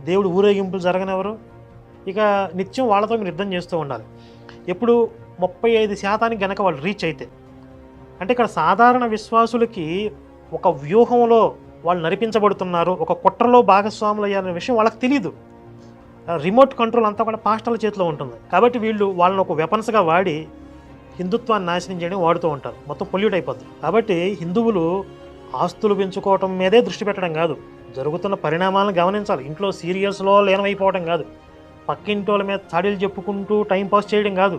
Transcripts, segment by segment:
దేవుడు ఊరేగింపులు జరగనివ్వరు. ఇక నిత్యం వాళ్ళతో మీరు యుద్ధం చేస్తూ ఉండాలి. ఎప్పుడు 35% గనక వాళ్ళు రీచ్ అయితే, అంటే ఇక్కడ సాధారణ విశ్వాసులకి ఒక వ్యూహంలో వాళ్ళు నడిపించబడుతున్నారు, ఒక కుట్రలో భాగస్వాములు అయ్యారనే విషయం వాళ్ళకి తెలియదు. రిమోట్ కంట్రోల్ అంతా కూడా పాస్టర్ల చేతిలో ఉంటుంది. కాబట్టి వీళ్ళు వాళ్ళని ఒక వెపన్స్గా వాడి హిందుత్వాన్ని నాశనం చేయడం వాడుతూ ఉంటారు. మొత్తం పొల్యూట్ అయిపోతుంది. కాబట్టి హిందువులు ఆస్తులు పెంచుకోవటం మీదే దృష్టి పెట్టడం కాదు, జరుగుతున్న పరిణామాలను గమనించాలి. ఇంట్లో సీరియల్స్లో లీనమైపోవడం కాదు, పక్కింటోళ్ళ మీద చాడీలు చెప్పుకుంటూ టైంపాస్ చేయడం కాదు.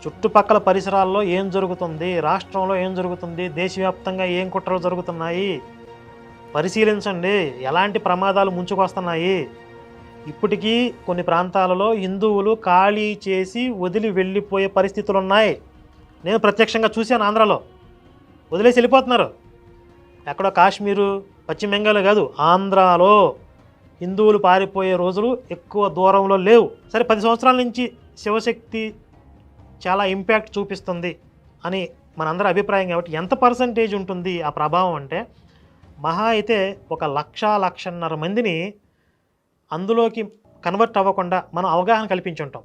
చుట్టుపక్కల పరిసరాల్లో ఏం జరుగుతుంది, రాష్ట్రంలో ఏం జరుగుతుంది, దేశవ్యాప్తంగా ఏం కుట్రలు జరుగుతున్నాయి పరిశీలించండి. ఎలాంటి ప్రమాదాలు ముంచుకొస్తున్నాయి. ఇప్పటికీ కొన్ని ప్రాంతాలలో హిందువులు ఖాళీ చేసి వదిలి వెళ్ళిపోయే పరిస్థితులు ఉన్నాయి. నేను ప్రత్యక్షంగా చూశాను. ఆంధ్రాలో వదిలేసి వెళ్ళిపోతున్నారు. ఎక్కడో కాశ్మీరు, పశ్చిమ బెంగాల్ కాదు, ఆంధ్రాలో హిందువులు పారిపోయే రోజులు ఎక్కువ దూరంలో లేవు. సరే, 10 సంవత్సరాల నుంచి శివశక్తి చాలా ఇంపాక్ట్ చూపిస్తుంది అని మనందరి అభిప్రాయం. కాబట్టి ఎంత పర్సంటేజ్ ఉంటుంది ఆ ప్రభావం అంటే, మహా అయితే 1,00,000-1,50,000 మందిని అందులోకి కన్వర్ట్ అవ్వకుండా మనం అవగాహన కల్పించుంటాం.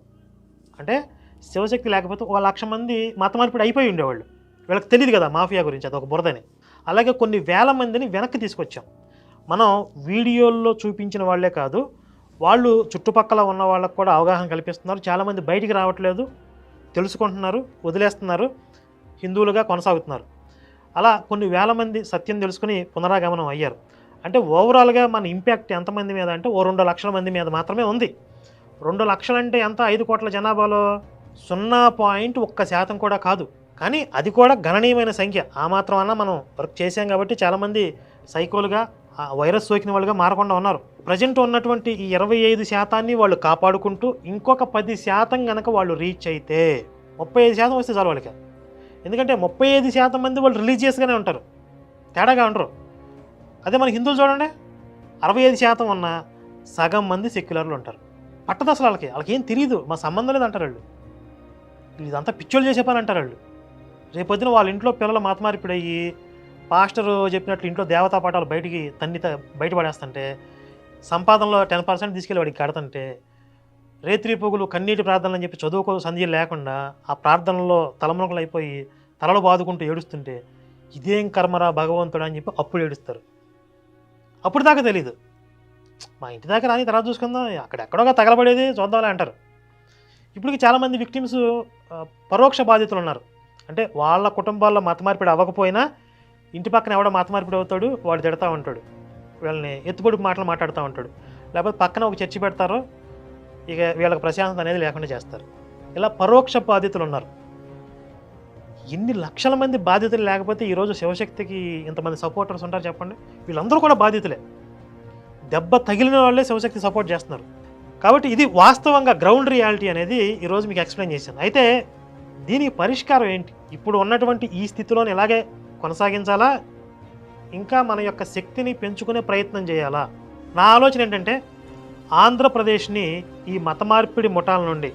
అంటే శివశక్తి లేకపోతే 1,00,000 మంది మతమార్పిడి అయిపోయి ఉండేవాళ్ళు. వీళ్ళకి తెలియదు కదా మాఫియా గురించి, అదొక బురదని. అలాగే కొన్ని వేల మందిని వెనక్కి తీసుకొచ్చాం. మనం వీడియోల్లో చూపించిన వాళ్ళే కాదు, వాళ్ళు చుట్టుపక్కల ఉన్న వాళ్ళకు కూడా అవగాహన కల్పిస్తున్నారు. చాలామంది బయటికి రావట్లేదు, తెలుసుకుంటున్నారు, వదిలేస్తున్నారు, హిందువులుగా కొనసాగుతున్నారు. అలా కొన్ని వేల మంది సత్యం తెలుసుకుని పునరాగమనం అయ్యారు. అంటే ఓవరాల్గా మన ఇంపాక్ట్ ఎంతమంది మీద అంటే 2 లక్షల మంది మీద మాత్రమే ఉంది. 2 లక్షలు అంటే ఎంత? 5 కోట్ల జనాభాలో 0.1% కూడా కాదు. కానీ అది కూడా గణనీయమైన సంఖ్య. ఆ మాత్రం అన్నా మనం వర్క్ చేసాం కాబట్టి చాలామంది సైకోలుగా, వైరస్ సోకిన వాళ్ళుగా మారకుండా ఉన్నారు. ప్రజెంట్ ఉన్నటువంటి ఈ 25% వాళ్ళు కాపాడుకుంటూ ఇంకొక 10% కనుక వాళ్ళు రీచ్ అయితే 35% వస్తే చాలు వాళ్ళకి. ఎందుకంటే 35% మంది వాళ్ళు రిలీజియస్గానే ఉంటారు, తేడాగా ఉండరు. అదే మన హిందువులు చూడండి, 65% ఉన్న సగం మంది సెక్యులర్లు ఉంటారు. పట్టదు అసలు వాళ్ళకి ఏం తెలియదు, మా సంబంధం లేదు అంటారు వాళ్ళు. ఇదంతా పిచ్చోళ్ళు చేసే పని అంటారు వాళ్ళు. రేపొద్దున వాళ్ళ ఇంట్లో పిల్లలు మతమార్పిడయ్యి పాస్టరు చెప్పినట్లు ఇంట్లో దేవతా పాఠాలు బయటపడేస్తుంటే, సంపాదనలో 10% తీసుకెళ్ళి వాడికి కడతంటే, రేత్రి పొగులు కన్నీటి ప్రార్థనలు అని చెప్పి చదువుకో సంధ్యలు లేకుండా ఆ ప్రార్థనలో తలమునకలు అయిపోయి తలలు బాదుకుంటూ ఏడుస్తుంటే, ఇదేం కర్మరా భగవంతుడు అని చెప్పి అప్పుడు ఏడుస్తారు. అప్పుడు దాకా తెలీదు, మా ఇంటి దాకా రాని తర్వాత చూసుకుందాం, అక్కడెక్కడోగా తగలబడేది చూద్దాంలే అంటారు. ఇప్పటికి చాలామంది విక్టిమ్స్ పరోక్ష బాధితులు ఉన్నారు. అంటే వాళ్ళ కుటుంబాల్లో మతమార్పిడి అవ్వకపోయినా ఇంటి పక్కన ఎవడో మతమార్పిడి అవుతాడు, వాడు తిడతా ఉంటాడు, వీళ్ళని ఎత్తుపొడుపు మాటలు మాట్లాడుతూ ఉంటాడు. లేకపోతే పక్కన ఒక చర్చి పెడతారు, ఇక వీళ్ళకి ప్రశాంతత అనేది లేకుండా చేస్తారు. ఇలా పరోక్ష బాధితులు ఉన్నారు. ఇన్ని లక్షల మంది బాధితులు లేకపోతే ఈరోజు శివశక్తికి ఇంతమంది సపోర్టర్స్ ఉంటారు చెప్పండి. వీళ్ళందరూ కూడా బాధితులే, దెబ్బ తగిలిన వాళ్ళే శివశక్తి సపోర్ట్ చేస్తున్నారు. కాబట్టి ఇది వాస్తవంగా గ్రౌండ్ రియాలిటీ అనేది ఈరోజు మీకు ఎక్స్ప్లెయిన్ చేశాను. అయితే దీనికి పరిష్కారం ఏంటి? ఇప్పుడు ఉన్నటువంటి ఈ స్థితిలోని ఇలాగే కొనసాగించాలా, ఇంకా మన యొక్క శక్తిని పెంచుకునే ప్రయత్నం చేయాలా? నా ఆలోచన ఏంటంటే, ఆంధ్రప్రదేశ్ని ఈ మత మార్పిడి ముఠాల నుండి,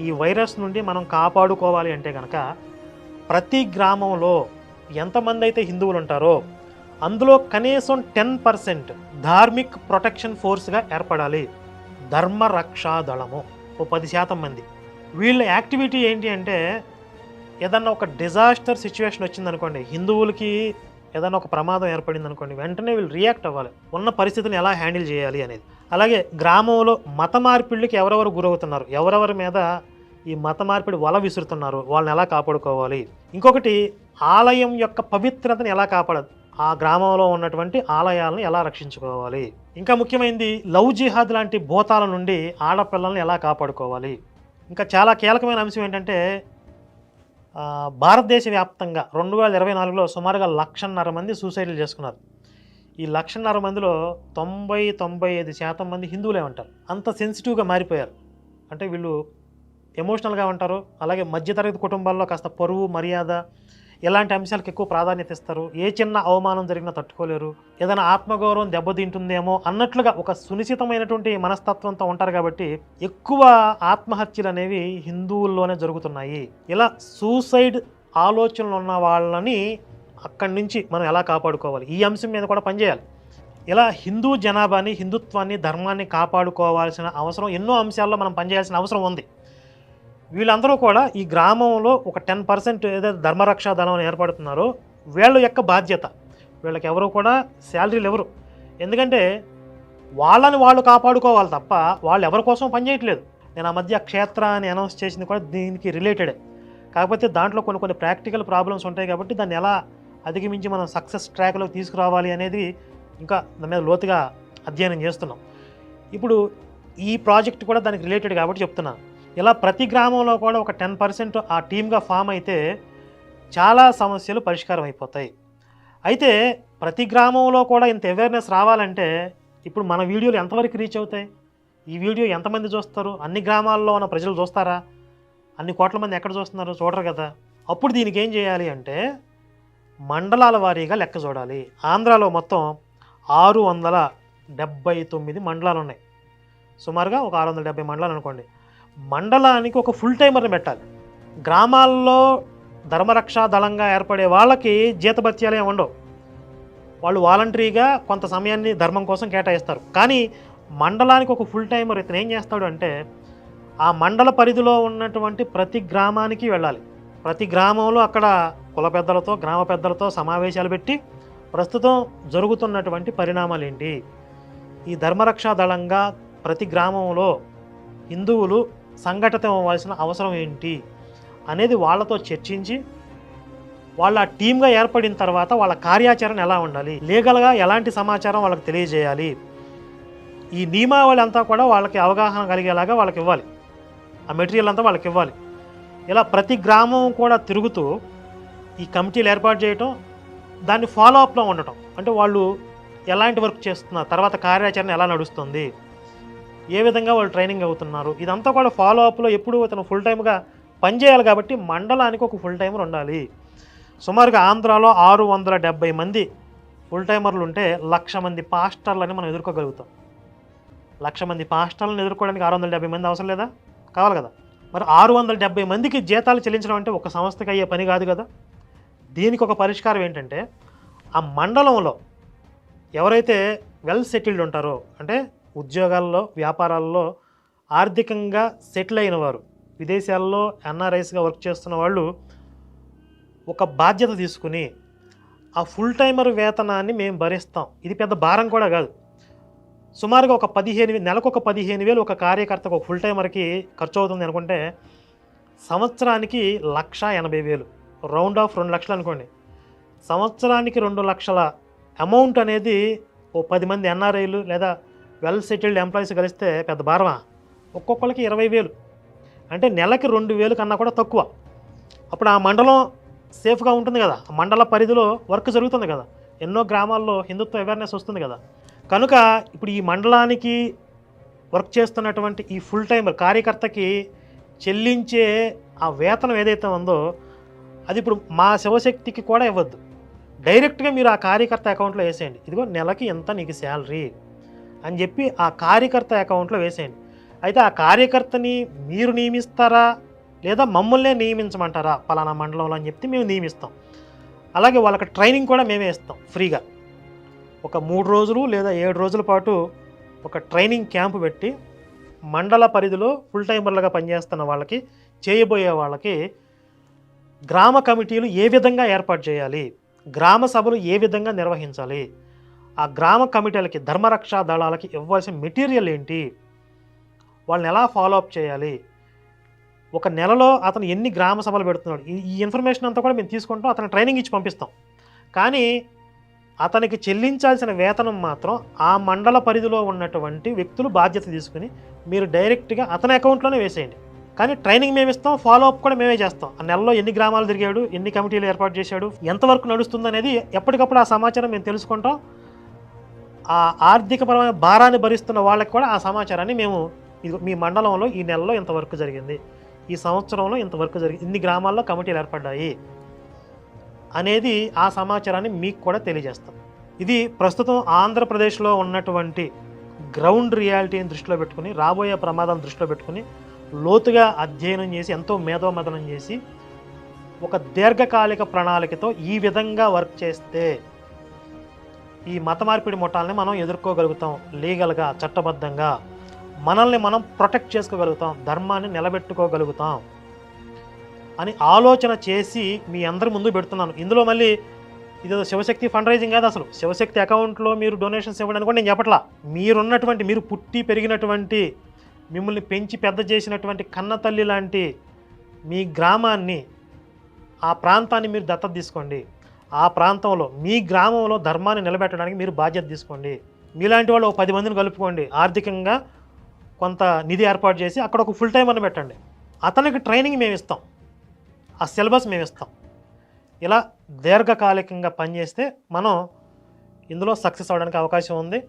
ఈ వైరస్ నుండి మనం కాపాడుకోవాలి అంటే కనుక ప్రతి గ్రామంలో ఎంతమంది అయితే హిందువులు ఉంటారో అందులో కనీసం 10% ధార్మిక్ ప్రొటెక్షన్ ఫోర్స్గా ఏర్పడాలి. ధర్మరక్షా దళము ఓ 10% మంది. వీళ్ళ యాక్టివిటీ ఏంటి అంటే, ఏదన్నా ఒక డిజాస్టర్ సిచ్యువేషన్ వచ్చిందనుకోండి, హిందువులకి ఏదైనా ఒక ప్రమాదం ఏర్పడింది అనుకోండి, వెంటనే వీళ్ళు రియాక్ట్ అవ్వాలి, ఉన్న పరిస్థితిని ఎలా హ్యాండిల్ చేయాలి అనేది. అలాగే గ్రామంలో మత మార్పిడికి ఎవరెవరు గురవుతున్నారు, ఎవరెవరి మీద ఈ మత మార్పిడి వల విసురుతున్నారు, వాళ్ళని ఎలా కాపాడుకోవాలి. ఇంకొకటి, ఆలయం యొక్క పవిత్రతను ఎలా కాపాడాలి, ఆ గ్రామంలో ఉన్నటువంటి ఆలయాలను ఎలా రక్షించుకోవాలి. ఇంకా ముఖ్యమైనది, లవ్ జిహాద్ లాంటి భూతాల నుండి ఆడపిల్లల్ని ఎలా కాపాడుకోవాలి. ఇంకా చాలా కీలకమైన అంశం ఏంటంటే, భారతదేశ వ్యాప్తంగా 2024లో సుమారుగా 1,50,000 మంది సూసైడ్లు చేసుకున్నారు. ఈ 1,50,000 మందిలో 90-95% మంది హిందువులే ఉంటారు. అంత సెన్సిటివ్గా మారిపోయారు. అంటే వీళ్ళు ఎమోషనల్గా ఉంటారు. అలాగే మధ్యతరగతి కుటుంబాల్లో కాస్త పరువు, మర్యాద ఇలాంటి అంశాలకు ఎక్కువ ప్రాధాన్యత ఇస్తారు. ఏ చిన్న అవమానం జరిగినా తట్టుకోలేరు. ఏదైనా ఆత్మగౌరవం దెబ్బతింటుందేమో అన్నట్లుగా ఒక సునిశ్చితమైనటువంటి మనస్తత్వంతో ఉంటారు. కాబట్టి ఎక్కువ ఆత్మహత్యలు అనేవి హిందువుల్లోనే జరుగుతున్నాయి. ఇలా సూసైడ్ ఆలోచనలు ఉన్న వాళ్ళని అక్కడి నుంచి మనం ఎలా కాపాడుకోవాలి, ఈ అంశం మీద కూడా పనిచేయాలి. ఇలా హిందూ జనాభాని, హిందుత్వాన్ని, ధర్మాన్ని కాపాడుకోవాల్సిన అవసరం ఎన్నో అంశాల్లో మనం పనిచేయాల్సిన అవసరం ఉంది. వీళ్ళందరూ కూడా ఈ గ్రామంలో ఒక 10% ఏదైతే ధర్మరక్షా దళం అని ఏర్పడుతున్నారో వీళ్ళ యొక్క బాధ్యత. వీళ్ళకి ఎవరు కూడా శాలరీలు ఇవ్వరు. ఎందుకంటే వాళ్ళని వాళ్ళు కాపాడుకోవాలి తప్ప వాళ్ళు ఎవరి కోసం పనిచేయట్లేదు. నేను ఆ మధ్య క్షేత్ర అని అనౌన్స్ చేసింది కూడా దీనికి రిలేటెడే. కాకపోతే దాంట్లో కొన్ని ప్రాక్టికల్ ప్రాబ్లమ్స్ ఉంటాయి కాబట్టి దాన్ని ఎలా అధిగమించి మనం సక్సెస్ ట్రాక్లోకి తీసుకురావాలి అనేది ఇంకా దాని మీద లోతుగా అధ్యయనం చేస్తున్నాం. ఇప్పుడు ఈ ప్రాజెక్ట్ కూడా దానికి రిలేటెడ్ కాబట్టి చెప్తున్నాను. ఇలా ప్రతి గ్రామంలో కూడా ఒక 10% ఆ టీమ్గా ఫామ్ అయితే చాలా సమస్యలు పరిష్కారం అయిపోతాయి. అయితే ప్రతి గ్రామంలో కూడా ఇంత అవేర్నెస్ రావాలంటే ఇప్పుడు మన వీడియోలు ఎంతవరకు రీచ్ అవుతాయి? ఈ వీడియో ఎంతమంది చూస్తారు? అన్ని గ్రామాల్లో ఉన్న ప్రజలు చూస్తారా? అన్ని కోట్ల మంది ఎక్కడ చూస్తున్నారు? చూడరు కదా. అప్పుడు దీనికి ఏం చేయాలి అంటే మండలాల వారీగా లెక్క చూడాలి. ఆంధ్రాలో మొత్తం 679 మండలాలు ఉన్నాయి. సుమారుగా ఒక 670 మండలాలు అనుకోండి. మండలానికి ఒక ఫుల్ టైమర్ని పెట్టాలి. గ్రామాల్లో ధర్మరక్షా దళంగా ఏర్పడే వాళ్ళకి జీతభత్యాలు ఏమి ఉండవు. వాళ్ళు వాలంటరీగా కొంత సమయాన్ని ధర్మం కోసం కేటాయిస్తారు. కానీ మండలానికి ఒక ఫుల్ టైమర్ ఇతను ఏం చేస్తాడు అంటే ఆ మండల పరిధిలో ఉన్నటువంటి ప్రతి గ్రామానికి వెళ్ళాలి. ప్రతి గ్రామంలో అక్కడ కుల పెద్దలతో, గ్రామ పెద్దలతో సమావేశాలు పెట్టి ప్రస్తుతం జరుగుతున్నటువంటి పరిణామాలు ఏంటి, ఈ ధర్మరక్షా దళంగా ప్రతి గ్రామంలో హిందువులు సంఘటితం అవ్వాల్సిన అవసరం ఏంటి అనేది వాళ్ళతో చర్చించి వాళ్ళ టీమ్గా ఏర్పడిన తర్వాత వాళ్ళ కార్యాచరణ ఎలా ఉండాలి, లీగల్గా ఎలాంటి సమాచారం వాళ్ళకి తెలియజేయాలి, ఈ నియమావళి అంతా కూడా వాళ్ళకి అవగాహన కలిగేలాగా వాళ్ళకి ఇవ్వాలి. ఆ మెటీరియల్ అంతా వాళ్ళకి ఇవ్వాలి. ఇలా ప్రతి గ్రామం కూడా తిరుగుతూ ఈ కమిటీలు ఏర్పాటు చేయటం, దాన్ని ఫాలో అప్లో ఉండటం. అంటే వాళ్ళు ఎలాంటి వర్క్ చేస్తున్నారు, తర్వాత కార్యాచరణ ఎలా నడుస్తుంది, ఏ విధంగా వాళ్ళు ట్రైనింగ్ అవుతున్నారు, ఇదంతా కూడా ఫాలో అప్లో ఎప్పుడు అతను ఫుల్ టైమ్గా పనిచేయాలి. కాబట్టి మండలానికి ఒక ఫుల్ టైమర్ ఉండాలి. సుమారుగా ఆంధ్రాలో 670 మంది ఫుల్ టైమర్లు ఉంటే 1,00,000 మంది పాస్టర్లని మనం ఎదుర్కోగలుగుతాం. 1,00,000 మంది పాస్టర్లను ఎదుర్కోవడానికి 670 మంది అవసరం లేదా? కావాలి కదా. మరి 670 మందికి జీతాలు చెల్లించడం అంటే ఒక సంస్థకి అయ్యే పని కాదు కదా. దీనికి ఒక పరిష్కారం ఏంటంటే ఆ మండలంలో ఎవరైతే వెల్ సెటిల్డ్ ఉంటారో, అంటే ఉద్యోగాల్లో, వ్యాపారాల్లో ఆర్థికంగా సెటిల్ అయిన వారు, విదేశాల్లో ఎన్ఆర్ఐస్గా వర్క్ చేస్తున్న వాళ్ళు ఒక బాధ్యత తీసుకుని ఆ ఫుల్ టైమర్ వేతనాన్ని మేము భరిస్తాం. ఇది పెద్ద భారం కూడా కాదు. సుమారుగా ఒక 15,000 నెలకు ఒక 15,000 ఒక కార్యకర్తకు ఒక ఫుల్ టైమర్కి ఖర్చు అవుతుంది అనుకుంటే సంవత్సరానికి 1,80,000, రౌండ్ ఆఫ్ 2 లక్షలు అనుకోండి. సంవత్సరానికి 2 లక్షల అమౌంట్ అనేది ఓ 10 మంది ఎన్ఆర్ఐలు లేదా వెల్ సెటిల్డ్ ఎంప్లాయీస్ కలిస్తే పెద్ద భారమా? ఒక్కొక్కరికి 20,000 అంటే నెలకి 2,000 కన్నా కూడా తక్కువ. అప్పుడు ఆ మండలం సేఫ్గా ఉంటుంది కదా, ఆ మండల పరిధిలో వర్క్ జరుగుతుంది కదా, ఎన్నో గ్రామాల్లో హిందుత్వ అవేర్నెస్ వస్తుంది కదా. కనుక ఇప్పుడు ఈ మండలానికి వర్క్ చేస్తున్నటువంటి ఈ ఫుల్ టైమర్ కార్యకర్తకి చెల్లించే ఆ వేతనం ఏదైతే ఉందో అది ఇప్పుడు మా శివశక్తికి కూడా ఇవ్వద్దు. డైరెక్ట్గా మీరు ఆ కార్యకర్త అకౌంట్లో వేసేయండి. ఇదిగో నెలకి ఎంత నీకు శాలరీ అని చెప్పి ఆ కార్యకర్త అకౌంట్లో వేసేయండి. అయితే ఆ కార్యకర్తని మీరు నియమిస్తారా లేదా మమ్మల్నే నియమించమంటారా పలానా మండలంలో అని చెప్తే మేము నియమిస్తాం. అలాగే వాళ్ళకి ట్రైనింగ్ కూడా మేమే ఇస్తాం ఫ్రీగా. ఒక 3 రోజులు లేదా 7 రోజుల పాటు ఒక ట్రైనింగ్ క్యాంపు పెట్టి మండల పరిధిలో ఫుల్ టైమర్లుగా పనిచేస్తున్న వాళ్ళకి, చేయబోయే వాళ్ళకి గ్రామ కమిటీలు ఏ విధంగా ఏర్పాటు చేయాలి, గ్రామ సభలు ఏ విధంగా నిర్వహించాలి, ఆ గ్రామ కమిటీలకి, ధర్మరక్షా దళాలకి ఇవ్వాల్సిన మెటీరియల్ ఏంటి, వాళ్ళని ఎలా ఫాలోఅప్ చేయాలి, ఒక నెలలో అతను ఎన్ని గ్రామ సభలు పెడుతున్నాడు, ఈ ఇన్ఫర్మేషన్ అంతా కూడా మేము తీసుకుంటాం. అతను ట్రైనింగ్ ఇచ్చి పంపిస్తాం. కానీ అతనికి చెల్లించాల్సిన వేతనం మాత్రం ఆ మండల పరిధిలో ఉన్నటువంటి వ్యక్తులు బాధ్యత తీసుకుని మీరు డైరెక్ట్గా అతని అకౌంట్లోనే వేసేయండి. కానీ ట్రైనింగ్ మేము ఇస్తాం, ఫాలోఅప్ కూడా మేమే చేస్తాం. ఆ నెలలో ఎన్ని గ్రామాలు తిరిగాడు, ఎన్ని కమిటీలు ఏర్పాటు చేశాడు, ఎంతవరకు నడుస్తుంది అనేది ఎప్పటికప్పుడు ఆ సమాచారం మేము తెలుసుకుంటాం. ఆ ఆర్థికపరమైన భారాన్ని భరిస్తున్న వాళ్ళకి కూడా ఆ సమాచారాన్ని మేము మీ మండలంలో ఈ నెలలో ఇంత వర్క్ జరిగింది, ఈ సంవత్సరంలో ఇంత వర్క్ జరిగింది, ఇన్ని గ్రామాల్లో కమిటీలు ఏర్పడ్డాయి అనేది ఆ సమాచారాన్ని మీకు కూడా తెలియజేస్తాం. ఇది ప్రస్తుతం ఆంధ్రప్రదేశ్లో ఉన్నటువంటి గ్రౌండ్ రియాలిటీని దృష్టిలో పెట్టుకుని, రాబోయే ప్రమాదాలను దృష్టిలో పెట్టుకుని లోతుగా అధ్యయనం చేసి, ఎంతో మేధోమథనం చేసి ఒక దీర్ఘకాలిక ప్రణాళికతో ఈ విధంగా వర్క్ చేస్తే ఈ మత మార్పిడి ముఠాలని మనం ఎదుర్కోగలుగుతాం, లీగల్గా చట్టబద్ధంగా మనల్ని మనం ప్రొటెక్ట్ చేసుకోగలుగుతాం, ధర్మాన్ని నిలబెట్టుకోగలుగుతాం అని ఆలోచన చేసి మీ అందరి ముందు పెడుతున్నాను. ఇందులో మళ్ళీ ఇదేదో శివశక్తి ఫండ్ రైజింగ్ కాదు, అసలు శివశక్తి అకౌంట్లో మీరు డొనేషన్స్ ఇవ్వడానికి కూడా నేను చెప్పట్లా. మీరు పుట్టి పెరిగినటువంటి, మిమ్మల్ని పెంచి పెద్ద చేసినటువంటి కన్నతల్లి లాంటి మీ గ్రామాన్ని, ఆ ప్రాంతాన్ని మీరు దత్తత తీసుకోండి. ఆ ప్రాంతంలో మీ గ్రామంలో ధర్మాన్ని నిలబెట్టడానికి మీరు బాధ్యత తీసుకోండి. మీలాంటి వాళ్ళు 10 మందిని కలుపుకోండి, ఆర్థికంగా కొంత నిధి ఏర్పాటు చేసి అక్కడ ఒక ఫుల్ టైమర్ని పెట్టండి. అతనికి ట్రైనింగ్ మేము ఇస్తాం, ఆ సిలబస్ మేము ఇస్తాం. ఇలా దీర్ఘకాలికంగా పనిచేస్తే మనం ఇందులో సక్సెస్ అవ్వడానికి అవకాశం ఉంది.